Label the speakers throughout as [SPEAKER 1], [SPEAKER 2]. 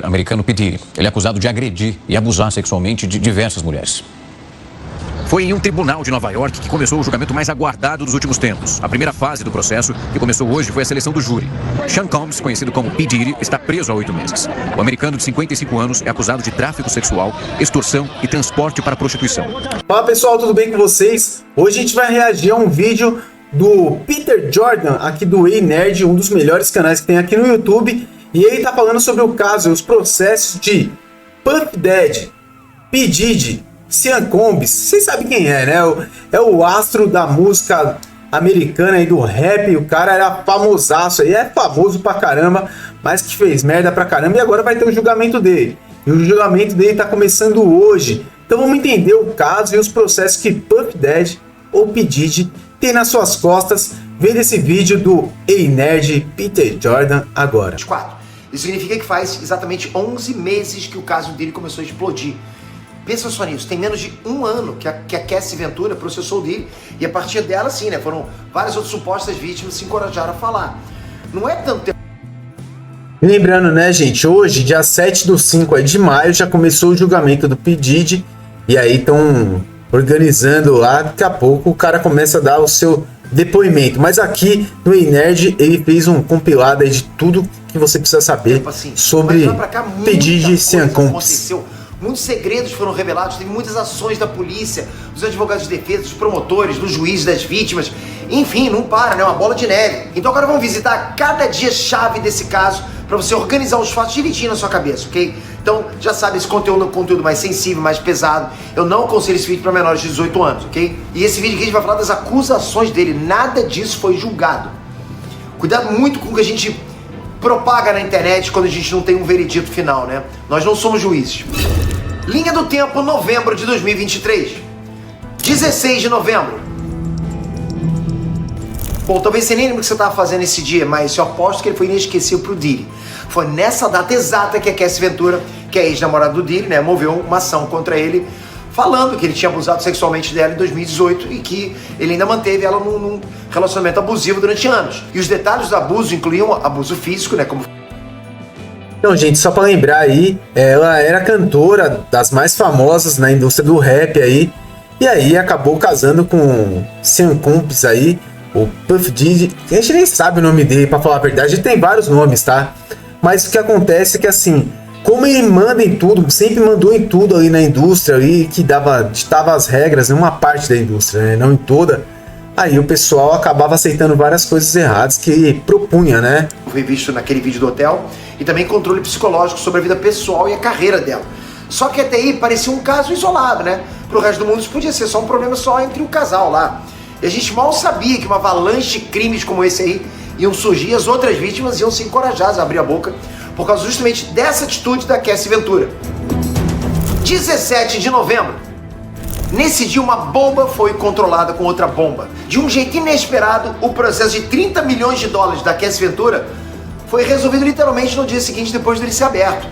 [SPEAKER 1] Americano P. Diddy. Ele é acusado de agredir e abusar sexualmente de diversas mulheres. Foi em um tribunal de Nova York que começou o julgamento mais aguardado dos últimos tempos. A primeira fase do processo, que começou hoje, foi a seleção do júri. Sean Combs, conhecido como P. Diddy, está preso há 8 meses. O americano de 55 anos é acusado de tráfico sexual, extorsão e transporte para prostituição.
[SPEAKER 2] Fala pessoal, tudo bem com vocês? Hoje a gente vai reagir a um vídeo do Peter Jordan, aqui do Ei Nerd, um dos melhores canais que tem aqui no YouTube. E ele tá falando sobre o caso e os processos de Puff Daddy, P. Diddy, Sean Combs. Vocês sabem quem é, né? É o astro da música americana e do rap. O cara era famosaço aí, é famoso pra caramba, mas que fez merda pra caramba. E agora vai ter o julgamento dele. E o julgamento dele tá começando hoje. Então vamos entender o caso e os processos que Puff Daddy ou P. Diddy tem nas suas costas. Vendo esse vídeo do Ei Nerd Peter Jordan agora.
[SPEAKER 3] 4. Isso significa que faz exatamente 11 meses que o caso dele começou a explodir. Pensa só nisso, tem menos de um ano que a Cassie Ventura processou o dele, e a partir dela, sim, né, foram várias outras supostas vítimas que se encorajaram a falar. Não é tanto tempo.
[SPEAKER 2] Lembrando, né, gente, hoje, dia 7/5 de maio, já começou o julgamento do P. Diddy, e aí estão organizando lá, daqui a pouco o cara começa a dar o seu depoimento. Mas aqui no Ei Nerd ele fez um compilado aí de tudo que você precisa saber sobre P. Diddy e Sean Combs.
[SPEAKER 3] Muitos segredos foram revelados, teve muitas ações da polícia, dos advogados de defesa, dos promotores, dos juízes, das vítimas. Enfim, não para, né? Uma bola de neve. Então agora vamos visitar cada dia-chave desse caso para você organizar os fatos direitinho na sua cabeça, ok? Então, já sabe, esse conteúdo é um conteúdo mais sensível, mais pesado. Eu não aconselho esse vídeo para menores de 18 anos, ok? E esse vídeo aqui a gente vai falar das acusações dele. Nada disso foi julgado. Cuidado muito com o que a gente propaga na internet quando a gente não tem um veredito final, né? Nós não somos juízes. Linha do tempo, novembro de 2023. 16 de novembro. Bom, talvez você nem lembre o que você estava fazendo esse dia, mas eu aposto que ele foi inesquecível pro Diddy. Foi nessa data exata que a Cassie Ventura, que é ex-namorada do Diddy, né, moveu uma ação contra ele, falando que ele tinha abusado sexualmente dela em 2018 e que ele ainda manteve ela num relacionamento abusivo durante anos. E os detalhes do abuso incluíam abuso físico, né, como...
[SPEAKER 2] Então, gente, só para lembrar aí, ela era cantora das mais famosas na indústria do rap aí, e aí acabou casando com Sean Combs aí, o Puff Diddy. A gente nem sabe o nome dele, para falar a verdade, ele tem vários nomes, tá? Mas o que acontece é que, assim, como ele manda em tudo, sempre mandou em tudo ali na indústria, ali, que ditava as regras em uma parte da indústria, né? Não em toda, aí o pessoal acabava aceitando várias coisas erradas que ele propunha, né?
[SPEAKER 3] Foi visto naquele vídeo do hotel, e também controle psicológico sobre a vida pessoal e a carreira dela. Só que até aí parecia um caso isolado, né? Pro resto do mundo isso podia ser só um problema só entre o casal lá. E a gente mal sabia que uma avalanche de crimes como esse aí iam surgir e as outras vítimas iam ser encorajadas a abrir a boca por causa justamente dessa atitude da Cassie Ventura. 17 de novembro. Nesse dia uma bomba foi controlada com outra bomba. De um jeito inesperado, o processo de 30 milhões de dólares da Cassie Ventura foi resolvido literalmente no dia seguinte depois dele ser aberto.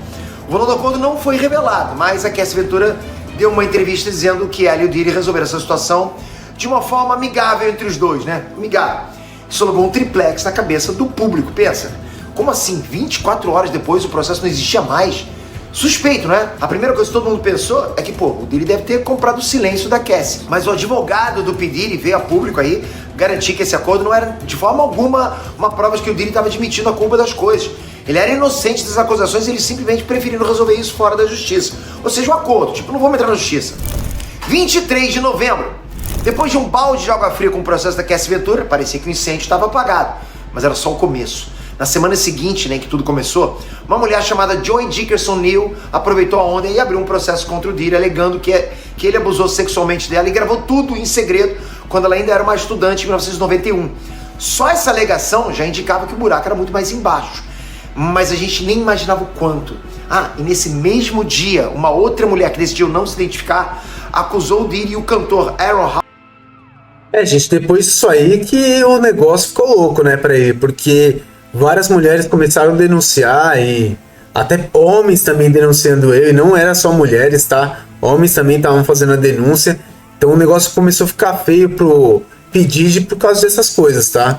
[SPEAKER 3] O valor do acordo não foi revelado, mas a Cassie Ventura deu uma entrevista dizendo que ela e o Diddy resolveram essa situação de uma forma amigável entre os dois, né? Amigável. Isso levou um triplex na cabeça do público. Pensa, como assim? 24 horas depois o processo não existia mais? Suspeito, né? A primeira coisa que todo mundo pensou é que, pô, o Diddy deve ter comprado o silêncio da Cassie. Mas o advogado do P. Diddy veio a público aí garantir que esse acordo não era de forma alguma uma prova de que o Diddy estava admitindo a culpa das coisas. Ele era inocente das acusações e ele simplesmente preferindo resolver isso fora da justiça. Ou seja, um acordo, tipo, não vamos entrar na justiça. 23 de novembro. Depois de um balde de água fria com o processo da Cassie Ventura, parecia que o incêndio estava apagado, mas era só o começo. Na semana seguinte, né, que tudo começou, uma mulher chamada Joy Dickerson Neal aproveitou a onda e abriu um processo contra o Diddy, alegando que ele abusou sexualmente dela e gravou tudo em segredo quando ela ainda era uma estudante em 1991. Só essa alegação já indicava que o buraco era muito mais embaixo, mas a gente nem imaginava o quanto. Ah, e nesse mesmo dia, uma outra mulher que decidiu não se identificar acusou o Diddy e o cantor Aaron Hall.
[SPEAKER 2] Gente, depois disso aí que o negócio ficou louco, né, pra ele, porque várias mulheres começaram a denunciar e até homens também denunciando ele, não era só mulheres, tá? Homens também estavam fazendo a denúncia, então o negócio começou a ficar feio pro P. Diddy por causa dessas coisas, tá?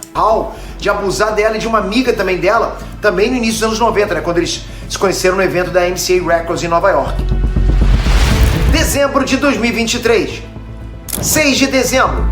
[SPEAKER 3] De abusar dela e de uma amiga também dela, também no início dos anos 90, né, quando eles se conheceram no evento da MCA Records em Nova York. Dezembro de 2023. 6 de dezembro.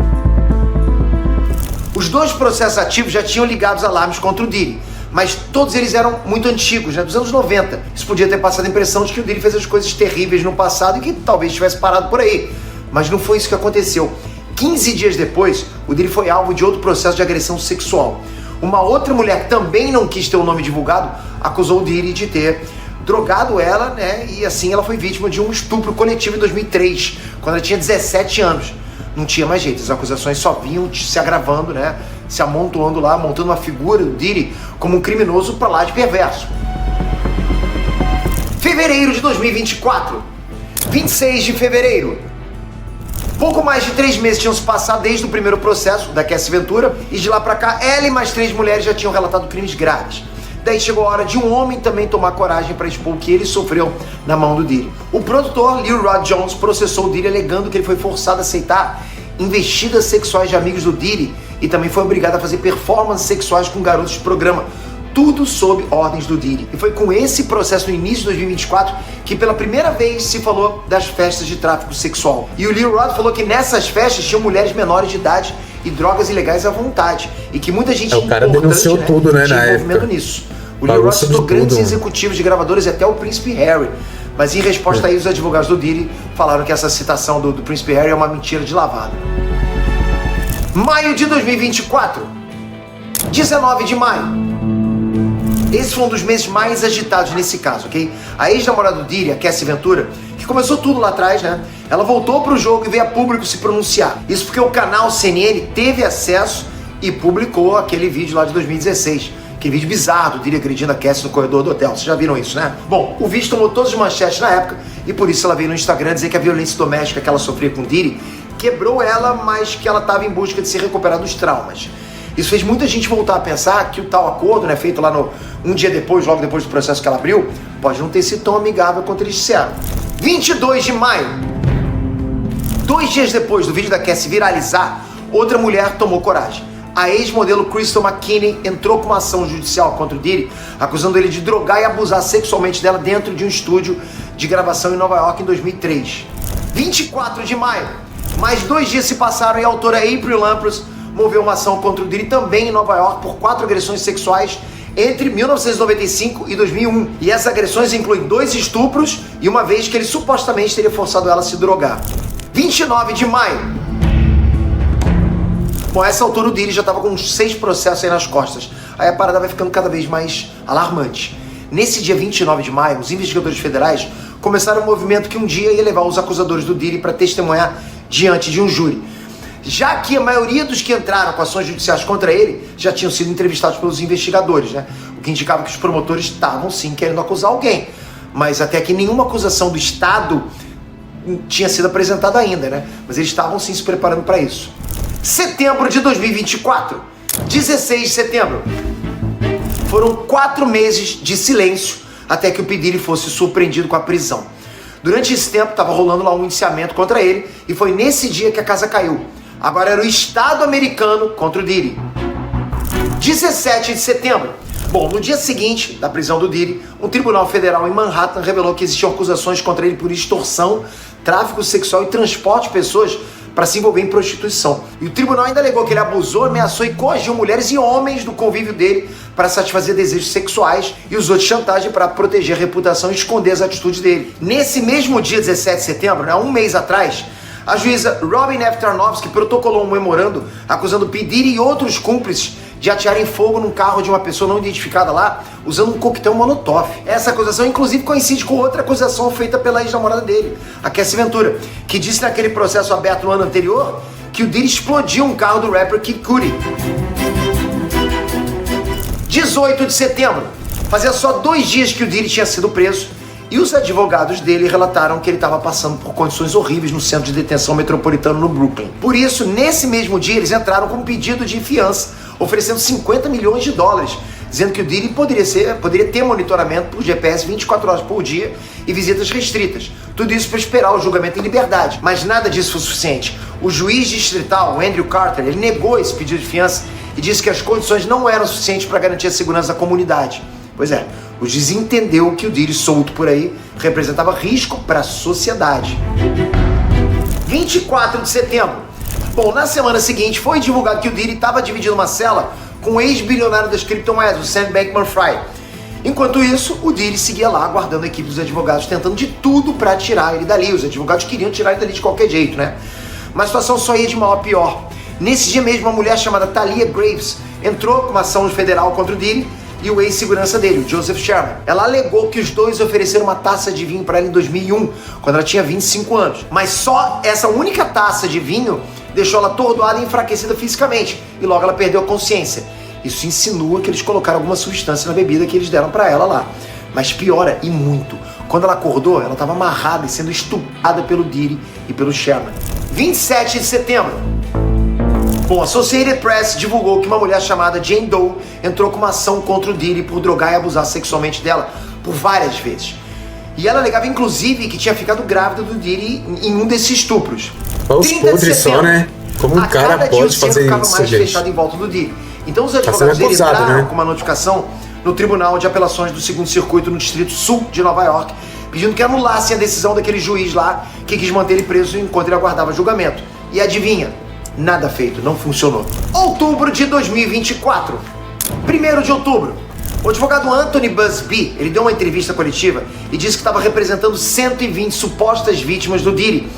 [SPEAKER 3] Os dois processos ativos já tinham ligado alarmes contra o Diddy, mas todos eles eram muito antigos, né, dos anos 90. Isso podia ter passado a impressão de que o Diddy fez as coisas terríveis no passado e que talvez tivesse parado por aí. Mas não foi isso que aconteceu. 15 dias depois, o Diddy foi alvo de outro processo de agressão sexual. Uma outra mulher que também não quis ter o nome divulgado acusou o Diddy de ter drogado ela, né? E assim ela foi vítima de um estupro coletivo em 2003, quando ela tinha 17 anos. Não tinha mais jeito, as acusações só vinham se agravando, né? Se amontoando lá, montando uma figura do Diddy como um criminoso pra lá de perverso. Fevereiro de 2024. 26 de fevereiro. Pouco mais de 3 meses tinham se passado desde o primeiro processo da Cassie Ventura, e de lá pra cá ela e mais 3 mulheres já tinham relatado crimes graves. Daí chegou a hora de um homem também tomar coragem para expor o que ele sofreu na mão do Diddy. O produtor Lil Rod Jones processou o Diddy alegando que ele foi forçado a aceitar investidas sexuais de amigos do Diddy e também foi obrigado a fazer performances sexuais com garotos de programa. Tudo sob ordens do Diddy. E foi com esse processo no início de 2024 que pela primeira vez se falou das festas de tráfico sexual. E o Lil Rod falou que nessas festas tinham mulheres menores de idade e drogas ilegais à vontade. E que muita gente
[SPEAKER 2] o cara denunciou tudo, né,
[SPEAKER 3] tinha envolvimento nisso. O Lil Rod citou grandes executivos de gravadoras e até o Príncipe Harry. Mas em resposta a isso, os advogados do Diddy falaram que essa citação do Príncipe Harry é uma mentira de lavada. Maio de 2024. 19 de maio. Esse foi um dos meses mais agitados nesse caso, ok? A ex-namorada do Diddy, a Cassie Ventura, que começou tudo lá atrás, né? Ela voltou pro jogo e veio a público se pronunciar. Isso porque o canal CNN teve acesso e publicou aquele vídeo lá de 2016. Aquele vídeo bizarro do Diddy agredindo a Cassie no corredor do hotel. Vocês já viram isso, né? Bom, o vídeo tomou todas as manchetes na época e por isso ela veio no Instagram dizer que a violência doméstica que ela sofria com o Diddy quebrou ela, mas que ela estava em busca de se recuperar dos traumas. Isso fez muita gente voltar a pensar que o tal acordo, né, feito lá um dia depois, logo depois do processo que ela abriu, pode não ter sido tão amigável quanto eles disseram. 22 de maio. 2 dias depois do vídeo da Cassie viralizar, outra mulher tomou coragem. A ex-modelo Crystal McKinney entrou com uma ação judicial contra o Diddy, acusando ele de drogar e abusar sexualmente dela dentro de um estúdio de gravação em Nova York em 2003. 24 de maio. Mais 2 dias se passaram e a autora April Lampros moveu uma ação contra o Diddy também em Nova York por 4 agressões sexuais entre 1995 e 2001. E essas agressões incluem 2 estupros e uma vez que ele supostamente teria forçado ela a se drogar. 29 de maio. Bom, a essa altura o Diddy já estava com uns 6 processos aí nas costas. Aí a parada vai ficando cada vez mais alarmante. Nesse dia 29 de maio, os investigadores federais começaram um movimento que um dia ia levar os acusadores do Diddy para testemunhar diante de um júri. Já que a maioria dos que entraram com ações judiciais contra ele já tinham sido entrevistados pelos investigadores, né? O que indicava que os promotores estavam sim querendo acusar alguém. Mas até que nenhuma acusação do Estado tinha sido apresentada ainda, né? Mas eles estavam sim se preparando para isso. Setembro de 2024. 16 de setembro. Foram 4 meses de silêncio até que o P. Diddy fosse surpreendido com a prisão. Durante esse tempo estava rolando lá um indiciamento contra ele e foi nesse dia que a casa caiu. Agora era o Estado americano contra o Diddy. 17 de setembro. Bom, no dia seguinte da prisão do Diddy, um tribunal federal em Manhattan revelou que existiam acusações contra ele por extorsão, tráfico sexual e transporte de pessoas para se envolver em prostituição. E o tribunal ainda alegou que ele abusou, ameaçou e coagiu mulheres e homens do convívio dele para satisfazer desejos sexuais e usou de chantagem para proteger a reputação e esconder as atitudes dele. Nesse mesmo dia 17 de setembro, né, um mês atrás, a juíza Robin F. Tarnowski protocolou um memorando acusando P. Diddy e outros cúmplices de atearem fogo num carro de uma pessoa não identificada lá, usando um coquetel Molotov. Essa acusação, inclusive, coincide com outra acusação feita pela ex-namorada dele, a Cassie Ventura, que disse naquele processo aberto no ano anterior que o Diddy explodiu um carro do rapper Kid Cudi. 18 de setembro. Fazia só 2 dias que o Diddy tinha sido preso e os advogados dele relataram que ele estava passando por condições horríveis no centro de detenção metropolitano no Brooklyn. Por isso, nesse mesmo dia, eles entraram com um pedido de fiança, oferecendo 50 milhões de dólares, dizendo que o Diddy poderia ter monitoramento por GPS 24 horas por dia e visitas restritas. Tudo isso para esperar o julgamento em liberdade. Mas nada disso foi suficiente. O juiz distrital, o Andrew Carter, ele negou esse pedido de fiança e disse que as condições não eram suficientes para garantir a segurança da comunidade. Pois é, O juiz entendeu que o Diddy solto por aí representava risco para a sociedade. 24 de setembro. Bom, na semana seguinte foi divulgado que o Diddy estava dividindo uma cela com o ex-bilionário das criptomoedas, o Sam Bankman-Fried. Enquanto isso, o Diddy seguia lá aguardando a equipe dos advogados, tentando de tudo para tirar ele dali. Os advogados queriam tirar ele dali de qualquer jeito, né? Mas a situação só ia de mal a pior. Nesse dia mesmo, uma mulher chamada Talia Graves entrou com uma ação federal contra o Diddy e o ex-segurança dele, o Joseph Sherman. Ela alegou que os dois ofereceram uma taça de vinho para ela em 2001, quando ela tinha 25 anos. Mas só essa única taça de vinho deixou ela atordoada e enfraquecida fisicamente, e logo ela perdeu a consciência. Isso insinua que eles colocaram alguma substância na bebida que eles deram para ela lá. Mas piora, e muito, quando ela acordou, ela estava amarrada e sendo estuprada pelo Diddy e pelo Sherman. 27 de setembro. Bom, a Associated Press divulgou que uma mulher chamada Jane Doe entrou com uma ação contra o Diddy por drogar e abusar sexualmente dela por várias vezes. E ela alegava, inclusive, que tinha ficado grávida do Diddy em um desses estupros.
[SPEAKER 2] Os podres só, né? Como um cara pode fazer isso,
[SPEAKER 3] mais
[SPEAKER 2] gente?
[SPEAKER 3] fechado em volta do Diddy. Então os advogados dele entraram com uma notificação no Tribunal de Apelações do 2º Circuito no Distrito Sul de Nova York, pedindo que anulassem a decisão daquele juiz lá que quis manter ele preso enquanto ele aguardava julgamento. E adivinha? Nada feito, não funcionou. Outubro de 2024. 1º de outubro. O advogado Anthony Busby, ele deu uma entrevista coletiva e disse que estava representando 120 supostas vítimas do Diddy.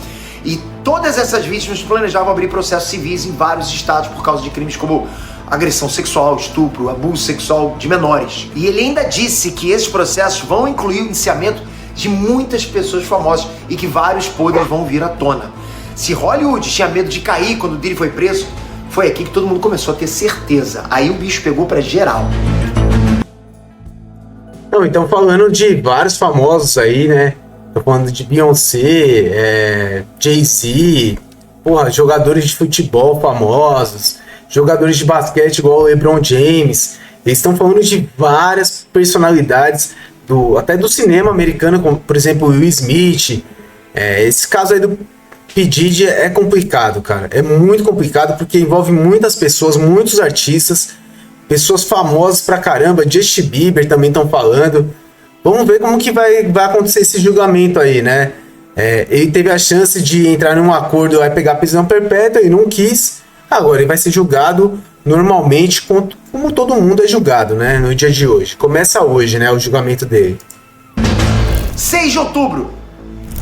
[SPEAKER 3] E todas essas vítimas planejavam abrir processos civis em vários estados por causa de crimes como agressão sexual, estupro, abuso sexual de menores. E ele ainda disse que esses processos vão incluir o indiciamento de muitas pessoas famosas e que vários podres vão vir à tona. Se Hollywood tinha medo de cair quando o Diddy foi preso, foi aqui que todo mundo começou a ter certeza. Aí o bicho pegou pra geral.
[SPEAKER 2] Não, então falando de vários famosos aí, né? Tô falando de Beyoncé, Jay-Z, porra, jogadores de futebol famosos, jogadores de basquete igual o LeBron James. Eles estão falando de várias personalidades, até do cinema americano, como por exemplo o Will Smith. Esse caso aí do P. Diddy é complicado, cara. É muito complicado porque envolve muitas pessoas, muitos artistas, pessoas famosas pra caramba. Justin Bieber também estão falando. Vamos ver como que vai acontecer esse julgamento aí, né? Ele teve a chance de entrar num acordo, vai pegar prisão perpétua e não quis. Agora ele vai ser julgado normalmente, como todo mundo é julgado, né? No dia de hoje. Começa hoje, né? O julgamento dele.
[SPEAKER 3] 6 de outubro.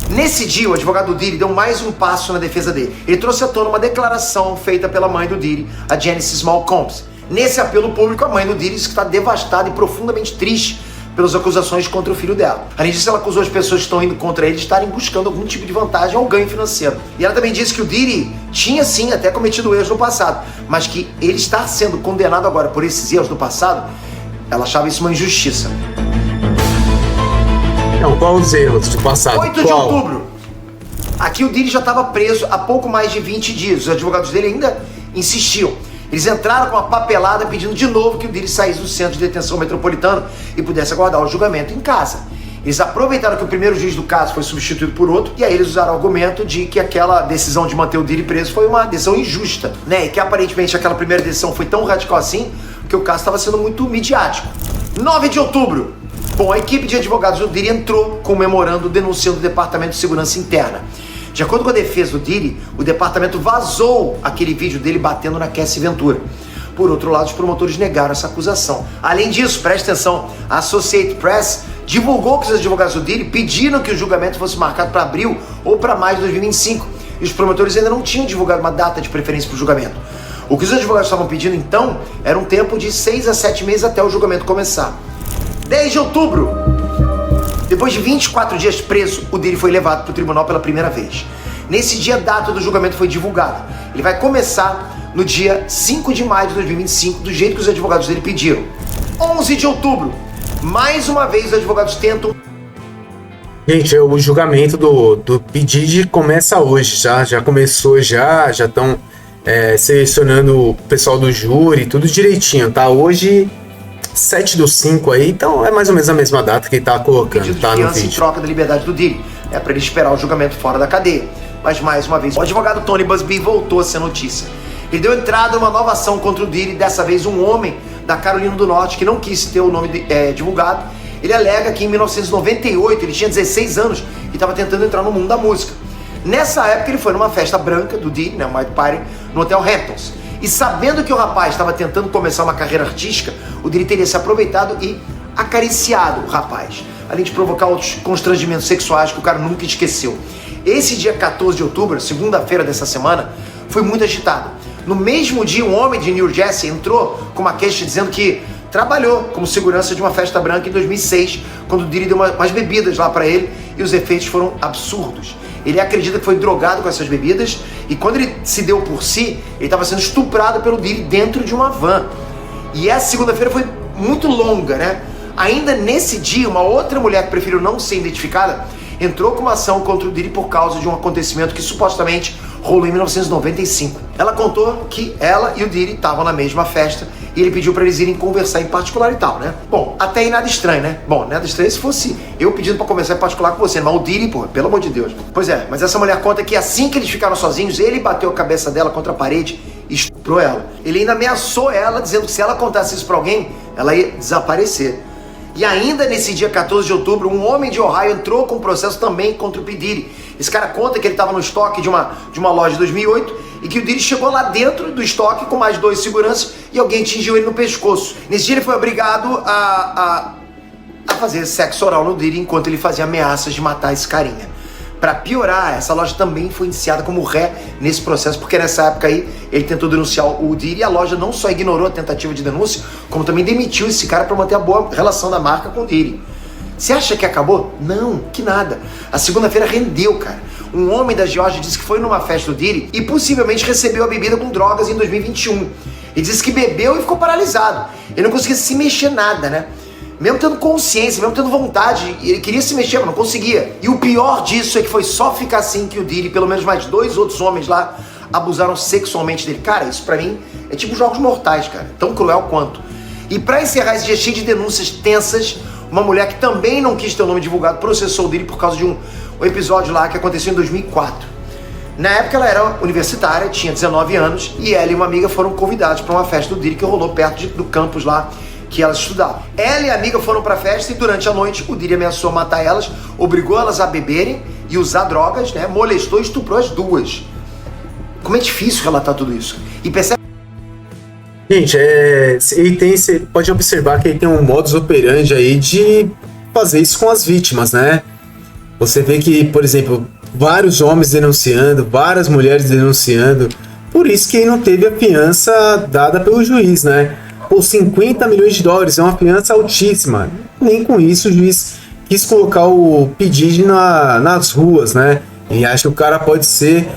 [SPEAKER 3] Nesse dia, o advogado do Diddy deu mais um passo na defesa dele. Ele trouxe à tona uma declaração feita pela mãe do Diddy, a Janice Small Combs. Nesse apelo público, a mãe do Diddy disse que está devastada e profundamente triste pelas acusações contra o filho dela. Além disso, ela acusou as pessoas que estão indo contra ele de estarem buscando algum tipo de vantagem ou ganho financeiro. E ela também disse que o Diddy tinha sim até cometido erros no passado, mas que ele estar sendo condenado agora por esses erros do passado, ela achava isso uma injustiça.
[SPEAKER 2] Não, qual os erros do passado?
[SPEAKER 3] 8 de outubro. Aqui o Diddy já estava preso há pouco mais de 20 dias. Os advogados dele ainda insistiam. Eles entraram com uma papelada pedindo de novo que o Diddy saísse do centro de detenção metropolitano e pudesse aguardar o julgamento em casa. Eles aproveitaram que o primeiro juiz do caso foi substituído por outro e aí eles usaram o argumento de que aquela decisão de manter o Diddy preso foi uma decisão injusta, né? E que aparentemente aquela primeira decisão foi tão radical assim que o caso estava sendo muito midiático. 9 de outubro. Bom, a equipe de advogados do Diddy entrou com um memorando denunciando o Departamento de Segurança Interna. De acordo com a defesa do Diddy, o departamento vazou aquele vídeo dele batendo na Cassie Ventura. Por outro lado, os promotores negaram essa acusação. Além disso, preste atenção, a Associated Press divulgou que os advogados do Diddy pediram que o julgamento fosse marcado para abril ou para maio de 2025. E os promotores ainda não tinham divulgado uma data de preferência para o julgamento. O que os advogados estavam pedindo, então, era um tempo de 6 a 7 meses até o julgamento começar. 10 de outubro. Depois de 24 dias preso, o Diddy foi levado para o tribunal pela primeira vez. Nesse dia, a data do julgamento foi divulgada. Ele vai começar no dia 5 de maio de 2025, do jeito que os advogados dele pediram. 11 de outubro. Mais uma vez, os advogados tentam...
[SPEAKER 2] Gente, o julgamento do P. Diddy começa hoje, já começou, já estão selecionando o pessoal do júri, tudo direitinho, tá? Hoje... 7/5 aí, então é mais ou menos a mesma data que ele tá colocando,
[SPEAKER 3] pedido
[SPEAKER 2] tá
[SPEAKER 3] de
[SPEAKER 2] no
[SPEAKER 3] fiança
[SPEAKER 2] vídeo.
[SPEAKER 3] em troca da liberdade do Diddy, para ele esperar o julgamento fora da cadeia. Mas mais uma vez, o advogado Tony Busby voltou a ser notícia. Ele deu entrada numa nova ação contra o Diddy, dessa vez um homem da Carolina do Norte que não quis ter o nome divulgado. Ele alega que em 1998 ele tinha 16 anos e estava tentando entrar no mundo da música. Nessa época ele foi numa festa branca do Diddy, né, White Party, no Hotel Hamptons. E sabendo que o rapaz estava tentando começar uma carreira artística, o Diddy teria se aproveitado e acariciado o rapaz, além de provocar outros constrangimentos sexuais que o cara nunca esqueceu. Esse dia 14 de outubro, segunda-feira dessa semana, foi muito agitado. No mesmo dia, um homem de New Jersey entrou com uma queixa dizendo que trabalhou como segurança de uma festa branca em 2006, quando o Diddy deu umas bebidas lá pra ele e os efeitos foram absurdos. Ele acredita que foi drogado com essas bebidas e quando ele se deu por si, ele estava sendo estuprado pelo Diddy dentro de uma van. E essa segunda-feira foi muito longa, né? Ainda nesse dia, uma outra mulher que preferiu não ser identificada entrou com uma ação contra o Diddy por causa de um acontecimento que supostamente rolou em 1995. Ela contou que ela e o Diddy estavam na mesma festa e ele pediu para eles irem conversar em particular e tal, né? Bom, até aí nada estranho, né? Bom, nada estranho se fosse eu pedindo para conversar em particular com você, mas o Diddy, pô, pelo amor de Deus. Pois é, mas essa mulher conta que assim que eles ficaram sozinhos, ele bateu a cabeça dela contra a parede e estuprou ela. Ele ainda ameaçou ela, dizendo que se ela contasse isso pra alguém, ela ia desaparecer. E ainda nesse dia 14 de outubro, um homem de Ohio entrou com um processo também contra o P. Diddy. Esse cara conta que ele estava no estoque de uma loja de 2008 e que o Diddy chegou lá dentro do estoque com mais 2 seguranças e alguém atingiu ele no pescoço. Nesse dia ele foi obrigado a fazer sexo oral no Diddy enquanto ele fazia ameaças de matar esse carinha. Pra piorar, essa loja também foi indiciada como ré nesse processo, porque nessa época aí ele tentou denunciar o Diddy e a loja não só ignorou a tentativa de denúncia, como também demitiu esse cara para manter a boa relação da marca com o Diddy. Você acha que acabou? Não, que nada. A segunda-feira rendeu, cara. Um homem da Geórgia disse que foi numa festa do Diddy e possivelmente recebeu a bebida com drogas em 2021. Ele disse que bebeu e ficou paralisado. Ele não conseguia se mexer nada, né? Mesmo tendo consciência, mesmo tendo vontade, ele queria se mexer, mas não conseguia. E o pior disso é que foi só ficar assim que o Diddy, pelo menos mais 2 outros homens lá, abusaram sexualmente dele. Cara, isso pra mim é tipo Jogos Mortais, cara. Tão cruel quanto. E pra encerrar esse dia cheio de denúncias tensas, uma mulher que também não quis ter o nome divulgado processou o Diddy por causa de um episódio lá que aconteceu em 2004. Na época ela era universitária, tinha 19 anos, e ela e uma amiga foram convidados para uma festa do Diddy que rolou perto do campus lá que elas estudavam. Ela e a amiga foram pra festa e durante a noite o Diddy ameaçou matar elas, obrigou elas a beberem e usar drogas, né? Molestou e estuprou as duas. Como é difícil relatar tudo isso. E percebe...
[SPEAKER 2] Gente, você pode observar que ele tem um modus operandi aí de fazer isso com as vítimas, né? Você vê que, por exemplo, vários homens denunciando, várias mulheres denunciando, por isso que ele não teve a fiança dada pelo juiz, né? Por 50 milhões de dólares, é uma fiança altíssima. Nem com isso o juiz quis colocar o P. Diddy nas ruas, né? E acha que o cara pode ser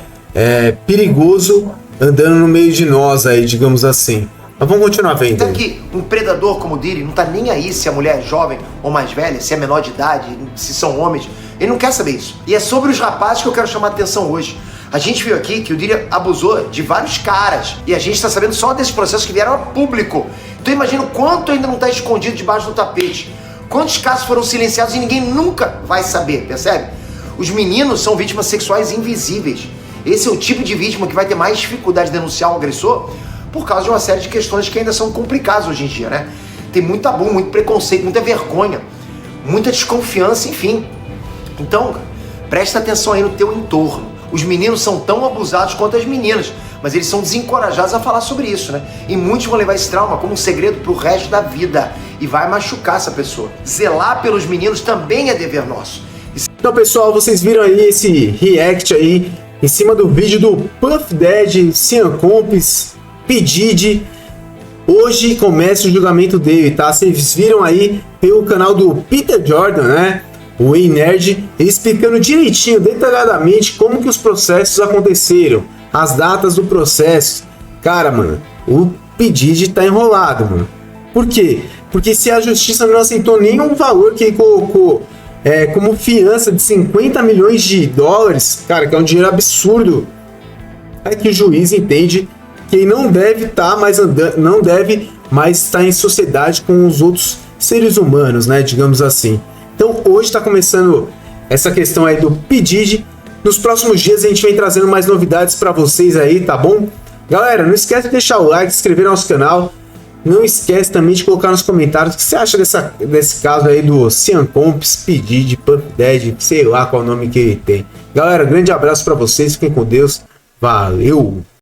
[SPEAKER 2] perigoso andando no meio de nós aí, digamos assim. Mas vamos continuar vendo.
[SPEAKER 3] Sabe que um predador como o Diddy não tá nem aí se a mulher é jovem ou mais velha, se é menor de idade, se são homens. Ele não quer saber isso. E é sobre os rapazes que eu quero chamar a atenção hoje. A gente viu aqui que o Diddy abusou de vários caras. E a gente tá sabendo só desses processos que vieram a público. Então imagina o quanto ainda não tá escondido debaixo do tapete. Quantos casos foram silenciados e ninguém nunca vai saber, percebe? Os meninos são vítimas sexuais invisíveis. Esse é o tipo de vítima que vai ter mais dificuldade de denunciar o agressor por causa de uma série de questões que ainda são complicadas hoje em dia, né? Tem muito tabu, muito preconceito, muita vergonha, muita desconfiança, enfim. Então, presta atenção aí no teu entorno. Os meninos são tão abusados quanto as meninas, mas eles são desencorajados a falar sobre isso, né? E muitos vão levar esse trauma como um segredo pro resto da vida e vai machucar essa pessoa. Zelar pelos meninos também é dever nosso.
[SPEAKER 2] Então, pessoal, vocês viram aí esse react aí em cima do vídeo do Puff Daddy, Sean Combs, P. Diddy. Hoje começa o julgamento dele, tá? Vocês viram aí pelo canal do Peter Jordan, né? O Ei Nerd, explicando direitinho, detalhadamente como que os processos aconteceram, as datas do processo. Cara, mano, o P. Diddy tá enrolado, mano. Por quê? Porque se a justiça não aceitou nenhum valor que ele colocou como fiança de 50 milhões de dólares, cara, que é um dinheiro absurdo, é que o juiz entende que ele não deve estar mais andando, não deve mais estar em sociedade com os outros seres humanos, né, digamos assim. Então hoje está começando essa questão aí do P. Diddy. Nos próximos dias a gente vem trazendo mais novidades para vocês aí, tá bom? Galera, não esquece de deixar o like, se inscrever no nosso canal. Não esquece também de colocar nos comentários o que você acha desse caso aí do Cian Comps, P. Puff Daddy, sei lá qual nome que ele tem. Galera, grande abraço pra vocês, fiquem com Deus, valeu!